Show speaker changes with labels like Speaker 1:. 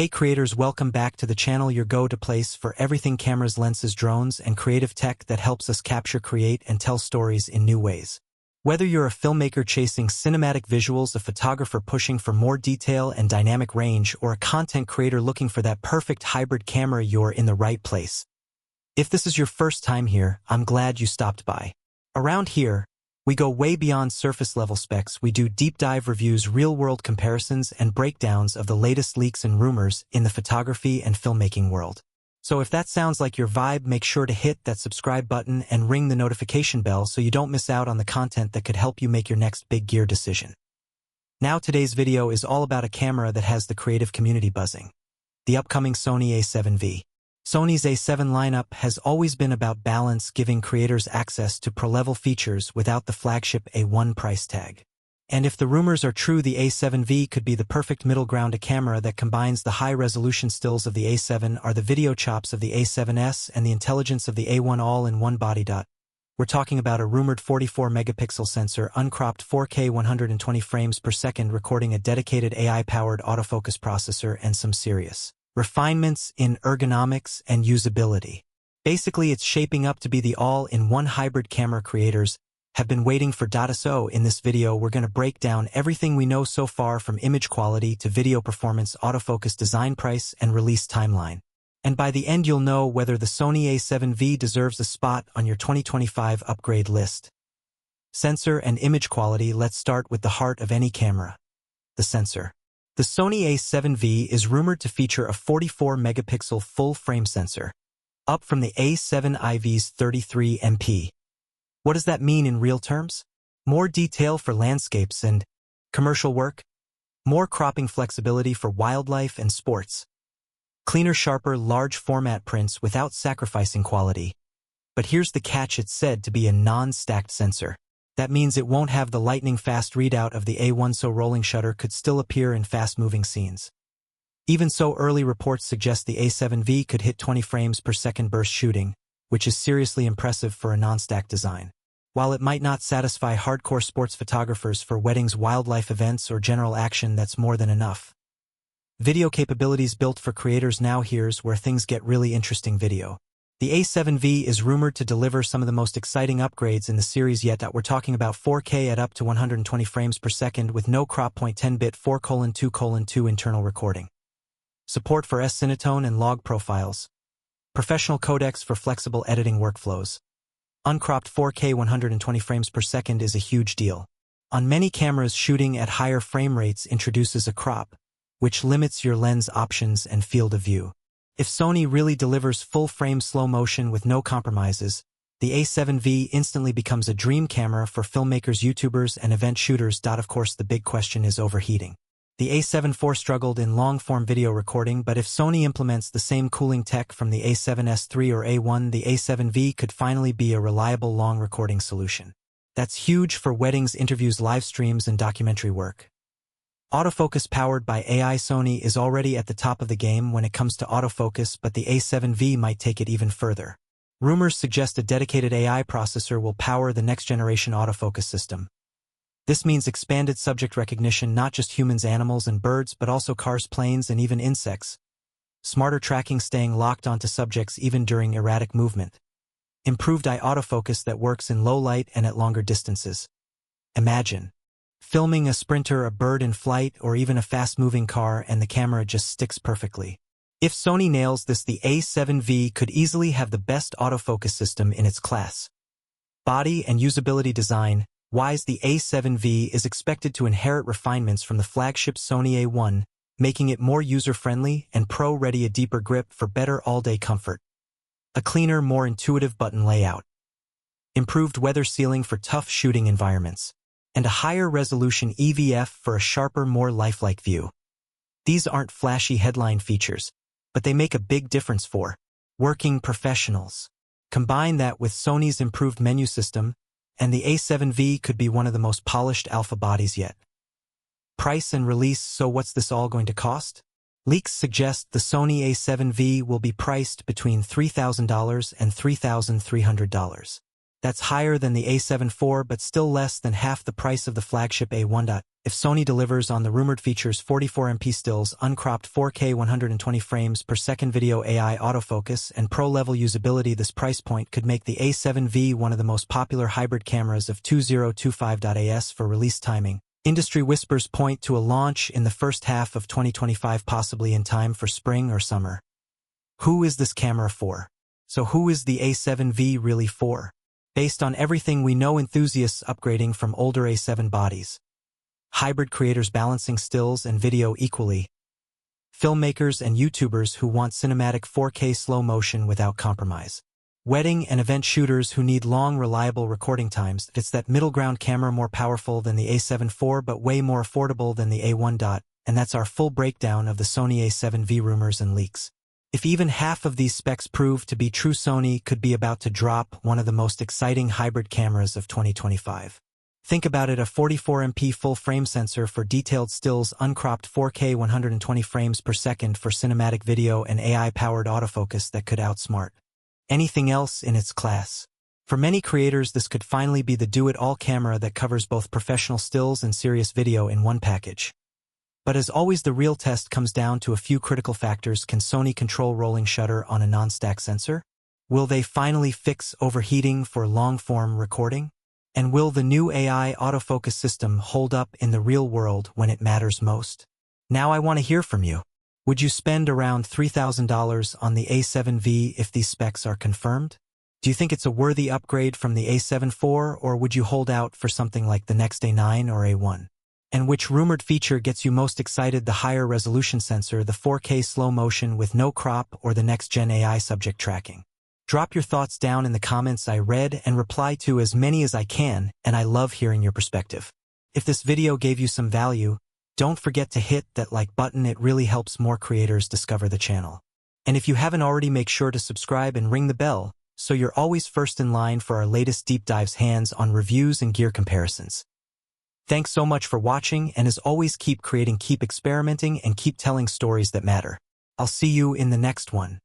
Speaker 1: Hey creators, welcome back to the channel, your go-to place for everything cameras, lenses, drones, and creative tech that helps us capture, create, and tell stories in new ways. Whether you're a filmmaker chasing cinematic visuals, a photographer pushing for more detail and dynamic range, or a content creator looking for that perfect hybrid camera, you're in the right place. If this is your first time here, I'm glad you stopped by. Around here, we go way beyond surface-level specs. We do deep-dive reviews, real-world comparisons, and breakdowns of the latest leaks and rumors in the photography and filmmaking world. So if that sounds like your vibe, make sure to hit that subscribe button and ring the notification bell so you don't miss out on the content that could help you make your next big gear decision. Now today's video is all about a camera that has the creative community buzzing. The upcoming Sony A7V. Sony's A7 lineup has always been about balance, giving creators access to pro-level features without the flagship A1 price tag. And if the rumors are true, the A7V could be the perfect middle ground, a camera that combines the high-resolution stills of the A7, are the video chops of the A7S, and the intelligence of the A1 all in one body. We're talking about a rumored 44-megapixel sensor, uncropped 4K 120 frames per second recording, a dedicated AI-powered autofocus processor, and some serious refinements in ergonomics and usability. Basically, it's shaping up to be the all-in-one hybrid camera creators have been waiting for. So in this video, we're going to break down everything we know so far, from image quality to video performance, autofocus, design, price, and release timeline. And by the end, you'll know whether the Sony A7V deserves a spot on your 2025 upgrade list. Sensor and image quality. Let's start with the heart of any camera, the sensor. The Sony A7V is rumored to feature a 44-megapixel full-frame sensor, up from the A7 IV's 33 MP. What does that mean in real terms? More detail for landscapes and commercial work, more cropping flexibility for wildlife and sports, cleaner, sharper, large-format prints without sacrificing quality. But here's the catch: it's said to be a non-stacked sensor. That means it won't have the lightning-fast readout of the A1, so rolling shutter could still appear in fast-moving scenes. Even so, early reports suggest the A7V could hit 20 frames per second burst shooting, which is seriously impressive for a non-stacked design. While it might not satisfy hardcore sports photographers for weddings, wildlife events, or general action, that's more than enough. Video capabilities built for creators. Now here's where things get really interesting. Video. The A7V is rumored to deliver some of the most exciting upgrades in the series yet. We're talking about 4K at up to 120 frames per second with no crop point, 10-bit 4:2:2 internal recording, support for S-Cinetone and log profiles, professional codecs for flexible editing workflows. Uncropped 4K 120 frames per second is a huge deal. On many cameras, shooting at higher frame rates introduces a crop, which limits your lens options and field of view. If Sony really delivers full-frame slow motion with no compromises, the A7V instantly becomes a dream camera for filmmakers, YouTubers, and event shooters. Of course, the big question is overheating. The A7 IV struggled in long-form video recording, but if Sony implements the same cooling tech from the A7S III or A1, the A7V could finally be a reliable long recording solution. That's huge for weddings, interviews, live streams, and documentary work. Autofocus powered by AI. Sony is already at the top of the game when it comes to autofocus, but the A7V might take it even further. Rumors suggest a dedicated AI processor will power the next-generation autofocus system. This means expanded subject recognition, not just humans, animals, and birds, but also cars, planes, and even insects. Smarter tracking, staying locked onto subjects even during erratic movement. Improved eye autofocus that works in low light and at longer distances. Imagine filming a sprinter, a bird in flight, or even a fast-moving car, and the camera just sticks perfectly. If Sony nails this, the A7V could easily have the best autofocus system in its class. Body and usability. Design wise, the A7V is expected to inherit refinements from the flagship Sony A1, making it more user-friendly and pro-ready, a deeper grip for better all-day comfort, a cleaner, more intuitive button layout, improved weather sealing for tough shooting environments, and a higher resolution EVF for a sharper, more lifelike view. These aren't flashy headline features, but they make a big difference for working professionals. Combine that with Sony's improved menu system, and the A7V could be one of the most polished alpha bodies yet. Price and release. So what's this all going to cost? Leaks suggest the Sony A7V will be priced between $3,000 and $3,300. That's higher than the A7 IV but still less than half the price of the flagship A1. If Sony delivers on the rumored features 44MP stills, uncropped 4K 120 frames per second video, AI autofocus, and pro-level usability, this price point could make the A7V one of the most popular hybrid cameras of 2025. For release timing, industry whispers point to a launch in the first half of 2025, possibly in time for spring or summer. Who is this camera for? So who is the A7V really for? Based on everything we know, enthusiasts upgrading from older A7 bodies, hybrid creators balancing stills and video equally, filmmakers and YouTubers who want cinematic 4K slow motion without compromise, wedding and event shooters who need long, reliable recording times. It's that middle ground camera, more powerful than the A7 IV but way more affordable than the A1. And that's our full breakdown of the Sony A7V rumors and leaks. If even half of these specs prove to be true, Sony could be about to drop one of the most exciting hybrid cameras of 2025. Think about it: a 44MP full-frame sensor for detailed stills, uncropped 4K 120 frames per second for cinematic video, and AI-powered autofocus that could outsmart anything else in its class. For many creators, this could finally be the do-it-all camera that covers both professional stills and serious video in one package. But as always, the real test comes down to a few critical factors. Can Sony control rolling shutter on a non-stack sensor? Will they finally fix overheating for long-form recording? And will the new AI autofocus system hold up in the real world when it matters most? Now I want to hear from you. Would you spend around $3,000 on the A7V if these specs are confirmed? Do you think it's a worthy upgrade from the A7 IV, or would you hold out for something like the next A9 or A1? And which rumored feature gets you most excited: the higher resolution sensor, the 4K slow motion with no crop, or the next-gen AI subject tracking? Drop your thoughts down in the comments. I read and reply to as many as I can, and I love hearing your perspective. If this video gave you some value, don't forget to hit that like button. It really helps more creators discover the channel. And if you haven't already, make sure to subscribe and ring the bell so you're always first in line for our latest deep dives, hands-on reviews, and gear comparisons. Thanks so much for watching, and as always, keep creating, keep experimenting, and keep telling stories that matter. I'll see you in the next one.